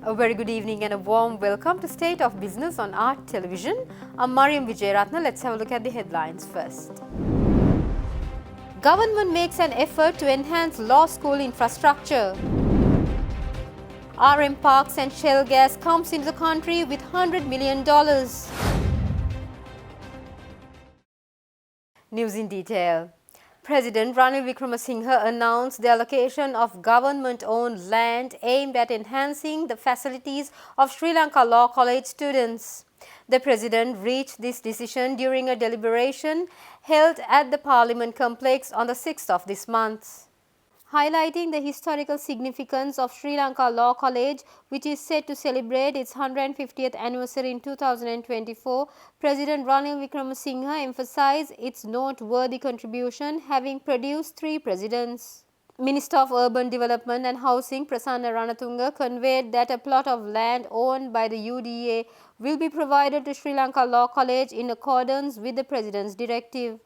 A very good evening and a warm welcome to State of Business on Art Television. I'm Mariam Vijayaratna. Let's have a look at the headlines first. Government makes an effort to enhance law school infrastructure. RM Parks and Shell Gas comes into the country with $100 million. News in detail. President Ranil Wickremesinghe announced the allocation of government-owned land aimed at enhancing the facilities of Sri Lanka Law College students. The President reached this decision during a deliberation held at the Parliament complex on the 6th of this month. Highlighting the historical significance of Sri Lanka Law College, which is set to celebrate its 150th anniversary in 2024, President Ranil Wickremesinghe emphasized its noteworthy contribution, having produced 3 presidents. Minister of Urban Development and Housing Prasanna Ranatunga conveyed that a plot of land owned by the UDA will be provided to Sri Lanka Law College in accordance with the President's directive.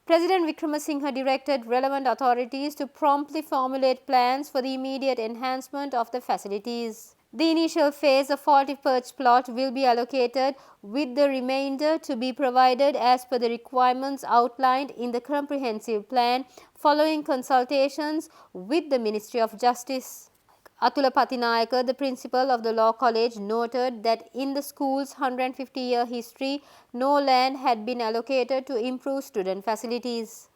President Wickremesinghe directed relevant authorities to promptly formulate plans for the immediate enhancement of the facilities. The initial phase of 40 perch plot will be allocated, with the remainder to be provided as per the requirements outlined in the comprehensive plan following consultations with the Ministry of Justice. Atula Patinayaka, the principal of the Law College, noted that in the school's 150-year history, no land had been allocated to improve student facilities.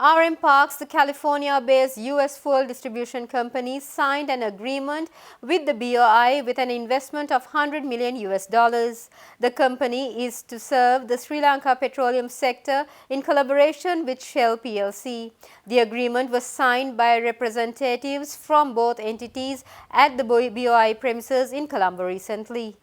RM Parks, the California-based U.S. fuel distribution company, signed an agreement with the BOI with an investment of $100 million. The company is to serve the Sri Lanka petroleum sector in collaboration with Shell plc. The agreement was signed by representatives from both entities at the BOI premises in Colombo recently.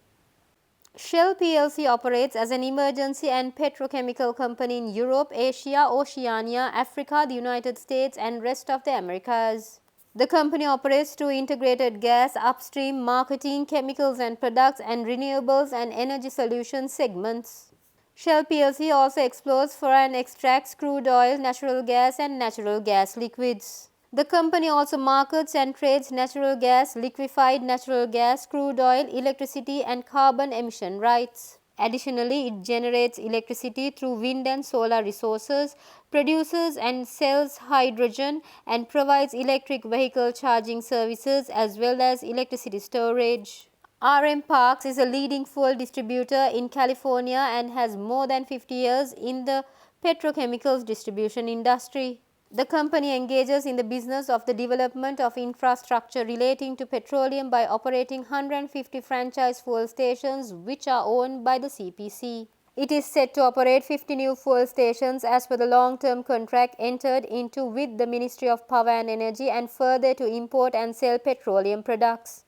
Shell plc operates as an emergency and petrochemical company in Europe, Asia, Oceania, Africa, the United States and rest of the Americas. The company operates through integrated gas, upstream, marketing, chemicals and products and renewables and energy solutions segments. Shell plc also explores for and extracts crude oil, natural gas and natural gas liquids. The company also markets and trades natural gas, liquefied natural gas, crude oil, electricity and carbon emission rights. Additionally, it generates electricity through wind and solar resources, produces and sells hydrogen and provides electric vehicle charging services as well as electricity storage. RM Parks is a leading fuel distributor in California and has more than 50 years in the petrochemicals distribution industry. The company engages in the business of the development of infrastructure relating to petroleum by operating 150 franchise fuel stations which are owned by the CPC. It is set to operate 50 new fuel stations as per the long-term contract entered into with the Ministry of Power and Energy and further to import and sell petroleum products.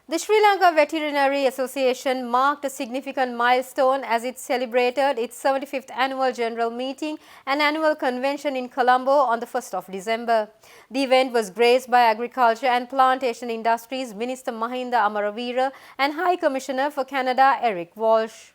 The Sri Lanka Veterinary Association marked a significant milestone as it celebrated its 75th annual general meeting and annual convention in Colombo on the 1st of December. The event was graced by Agriculture and Plantation Industries Minister Mahinda Amaravira and High Commissioner for Canada Eric Walsh.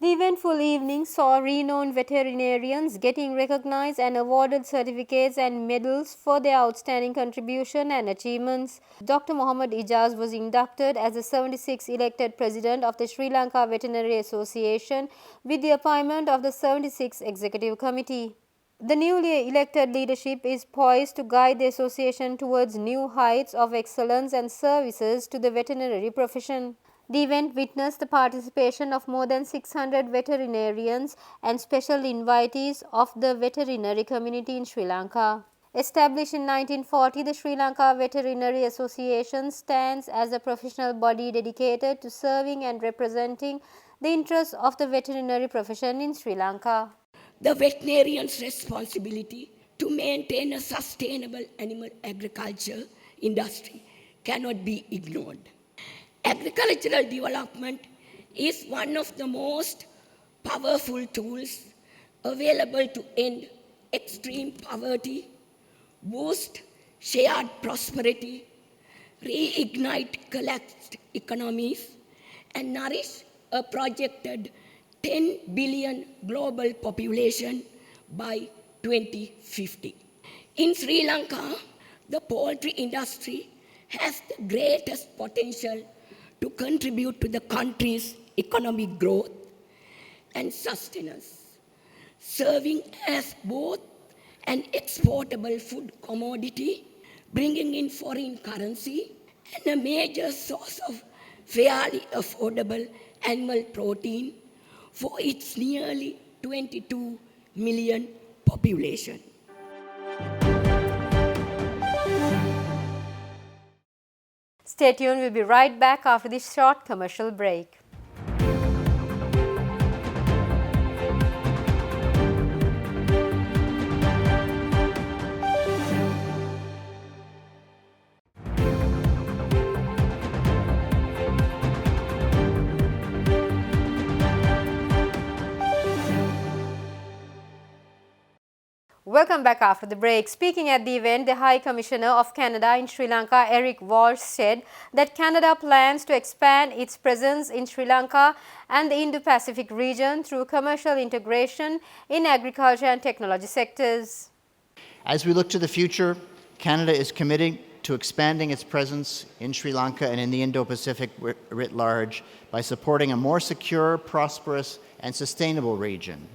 The eventful evening saw renowned veterinarians getting recognized and awarded certificates and medals for their outstanding contribution and achievements. Dr. Mohammad Ijaz was inducted as the 76th elected president of the Sri Lanka Veterinary Association with the appointment of the 76th Executive Committee. The newly elected leadership is poised to guide the association towards new heights of excellence and services to the veterinary profession. The event witnessed the participation of more than 600 veterinarians and special invitees of the veterinary community in Sri Lanka. Established in 1940, the Sri Lanka Veterinary Association stands as a professional body dedicated to serving and representing the interests of the veterinary profession in Sri Lanka. The veterinarian's responsibility to maintain a sustainable animal agriculture industry cannot be ignored. Agricultural development is one of the most powerful tools available to end extreme poverty, boost shared prosperity, reignite collapsed economies, and nourish a projected 10 billion global population by 2050. In Sri Lanka, the poultry industry has the greatest potential to contribute to the country's economic growth and sustenance, serving as both an exportable food commodity, bringing in foreign currency, and a major source of fairly affordable animal protein for its nearly 22 million population. Stay tuned, we'll be right back after this short commercial break. Welcome back after the break. Speaking at the event, the High Commissioner of Canada in Sri Lanka, Eric Walsh, said that Canada plans to expand its presence in Sri Lanka and the Indo-Pacific region through commercial integration in agriculture and technology sectors. As we look to the future, Canada is committing to expanding its presence in Sri Lanka and in the Indo-Pacific writ large by supporting a more secure, prosperous, and sustainable region.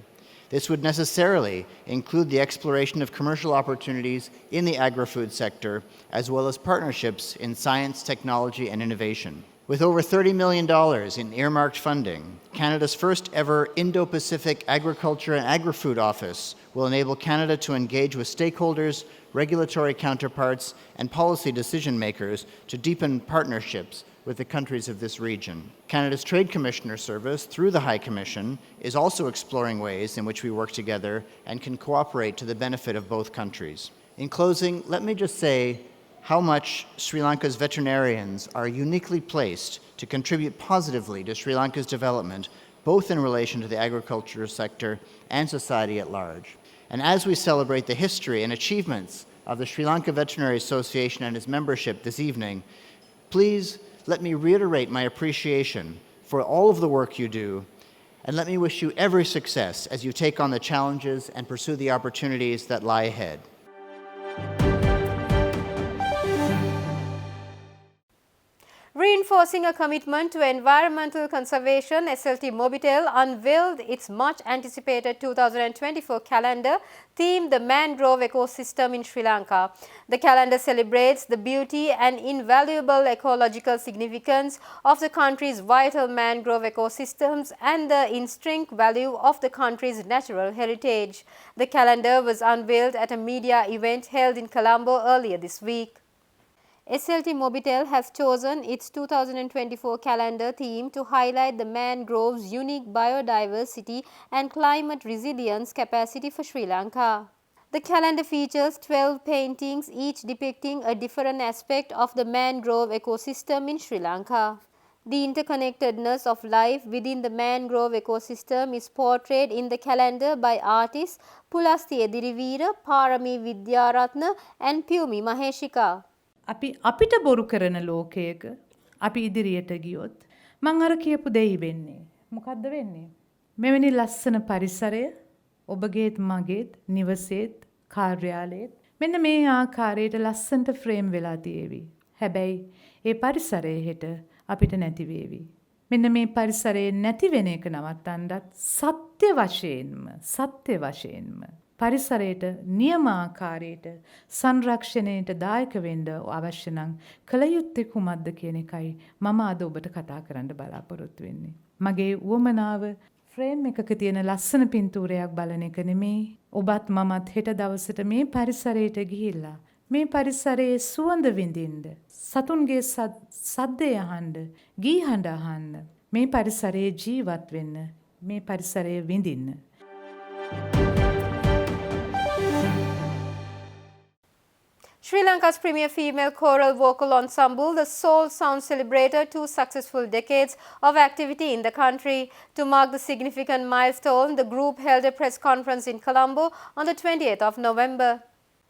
This would necessarily include the exploration of commercial opportunities in the agri-food sector, as well as partnerships in science, technology, and innovation. With over $30 million in earmarked funding, Canada's first ever Indo-Pacific Agriculture and Agri-Food Office will enable Canada to engage with stakeholders, regulatory counterparts, and policy decision makers to deepen partnerships with the countries of this region. Canada's Trade Commissioner Service, through the High Commission, is also exploring ways in which we work together and can cooperate to the benefit of both countries. In closing, let me just say how much Sri Lanka's veterinarians are uniquely placed to contribute positively to Sri Lanka's development, both in relation to the agriculture sector and society at large. And as we celebrate the history and achievements of the Sri Lanka Veterinary Association and its membership this evening, please let me reiterate my appreciation for all of the work you do, and let me wish you every success as you take on the challenges and pursue the opportunities that lie ahead. Reinforcing a commitment to environmental conservation, SLT Mobitel unveiled its much-anticipated 2024 calendar themed the mangrove ecosystem in Sri Lanka. The calendar celebrates the beauty and invaluable ecological significance of the country's vital mangrove ecosystems and the intrinsic value of the country's natural heritage. The calendar was unveiled at a media event held in Colombo earlier this week. SLT Mobitel has chosen its 2024 calendar theme to highlight the mangrove's unique biodiversity and climate resilience capacity for Sri Lanka. The calendar features 12 paintings, each depicting a different aspect of the mangrove ecosystem in Sri Lanka. The interconnectedness of life within the mangrove ecosystem is portrayed in the calendar by artists Pulasthi Ediriveera, Parami Vidyaratna and Pyumi Maheshika. අපි අපිට බොරු කරන ලෝකයක අපි ඉදිරියට ගියොත් මං අර කියපු දෙයි වෙන්නේ. මොකද්ද වෙන්නේ? මෙවැනි ලස්සන පරිසරය ඔබගේත් මගේත් නිවසේත් කාර්යාලයේත් මෙන්න මේ ආකාරයට ලස්සනට ෆ්‍රේම් වෙලා තියෙවි. හැබැයි ඒ පරිසරය හෙට අපිට නැති වේවි. මෙන්න මේ පරිසරයේ නැති වෙන එක නවත්තන්නත් සත්‍ය වශයෙන්ම පරිසරයට නියමාකාරයට සංරක්ෂණයට දායක වෙන්න අවශ්‍ය නම් කල යුත්තේ කුමක්ද කියන එකයි මම අද ඔබට කතා කරන්න බලාපොරොත්තු වෙන්නේ. මගේ උවමනාව ෆ්‍රේම් එකක තියෙන ලස්සන පින්තූරයක් බලන එක නෙමෙයි. ඔබත් මමත් හෙට දවසට මේ පරිසරයට ගිහිල්ලා මේ පරිසරයේ සුවඳ විඳින්න, සතුන්ගේ සද්දය අහන්න, ගී හඬ අහන්න, මේ පරිසරයේ ජීවත් වෙන්න, මේ පරිසරය විඳින්න. Sri Lanka's premier female choral vocal ensemble, the Soul Sound, celebrated 2 successful decades of activity in the country. To mark the significant milestone, the group held a press conference in Colombo on the 28th of November.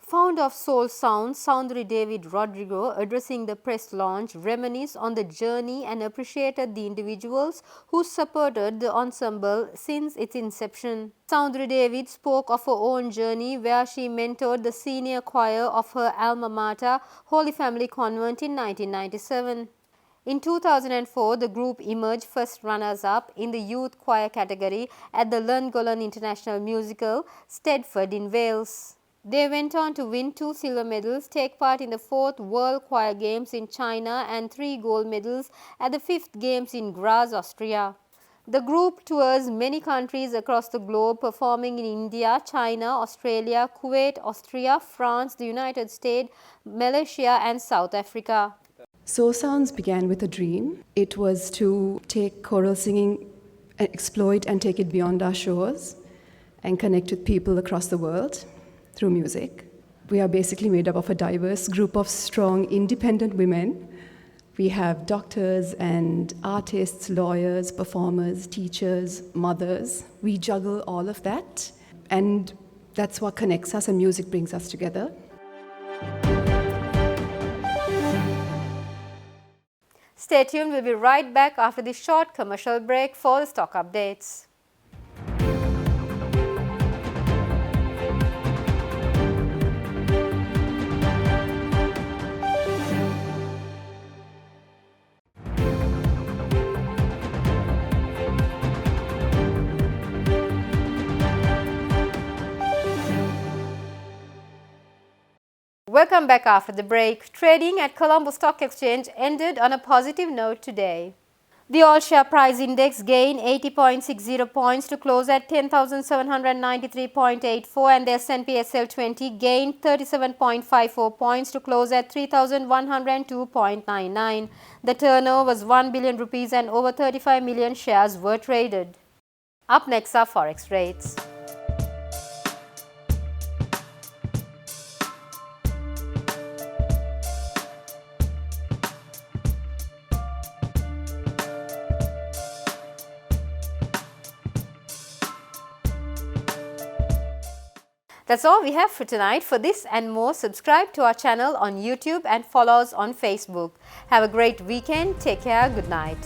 Founder of Soul Sounds, Soundry David Rodrigo, addressing the press launch, reminisced on the journey and appreciated the individuals who supported the ensemble since its inception. Soundry David spoke of her own journey where she mentored the senior choir of her alma mater, Holy Family Convent, in 1997. In 2004, the group emerged first runners-up in the youth choir category at the Llangollen International Musical, Stedford in Wales. They went on to win 2 silver medals, take part in the 4th World Choir Games in China and 3 gold medals at the 5th Games in Graz, Austria. The group tours many countries across the globe, performing in India, China, Australia, Kuwait, Austria, France, the United States, Malaysia and South Africa. Soul Sounds began with a dream. It was to take choral singing, explore it and take it beyond our shores and connect with people across the world through music. We are basically made up of a diverse group of strong, independent women. We have doctors and artists, lawyers, performers, teachers, mothers. We juggle all of that, and that's what connects us, and music brings us together. Stay tuned, we'll be right back after this short commercial break for the stock updates. Welcome back after the break. Trading at Colombo Stock Exchange ended on a positive note today. The all-share price index gained 80.60 points to close at 10,793.84 and the S&P SL 20 gained 37.54 points to close at 3,102.99. The turnover was 1 billion rupees and over 35 million shares were traded. Up next are Forex rates. That's all we have for tonight. For this and more, subscribe to our channel on YouTube and follow us on Facebook. Have a great weekend. Take care. Good night.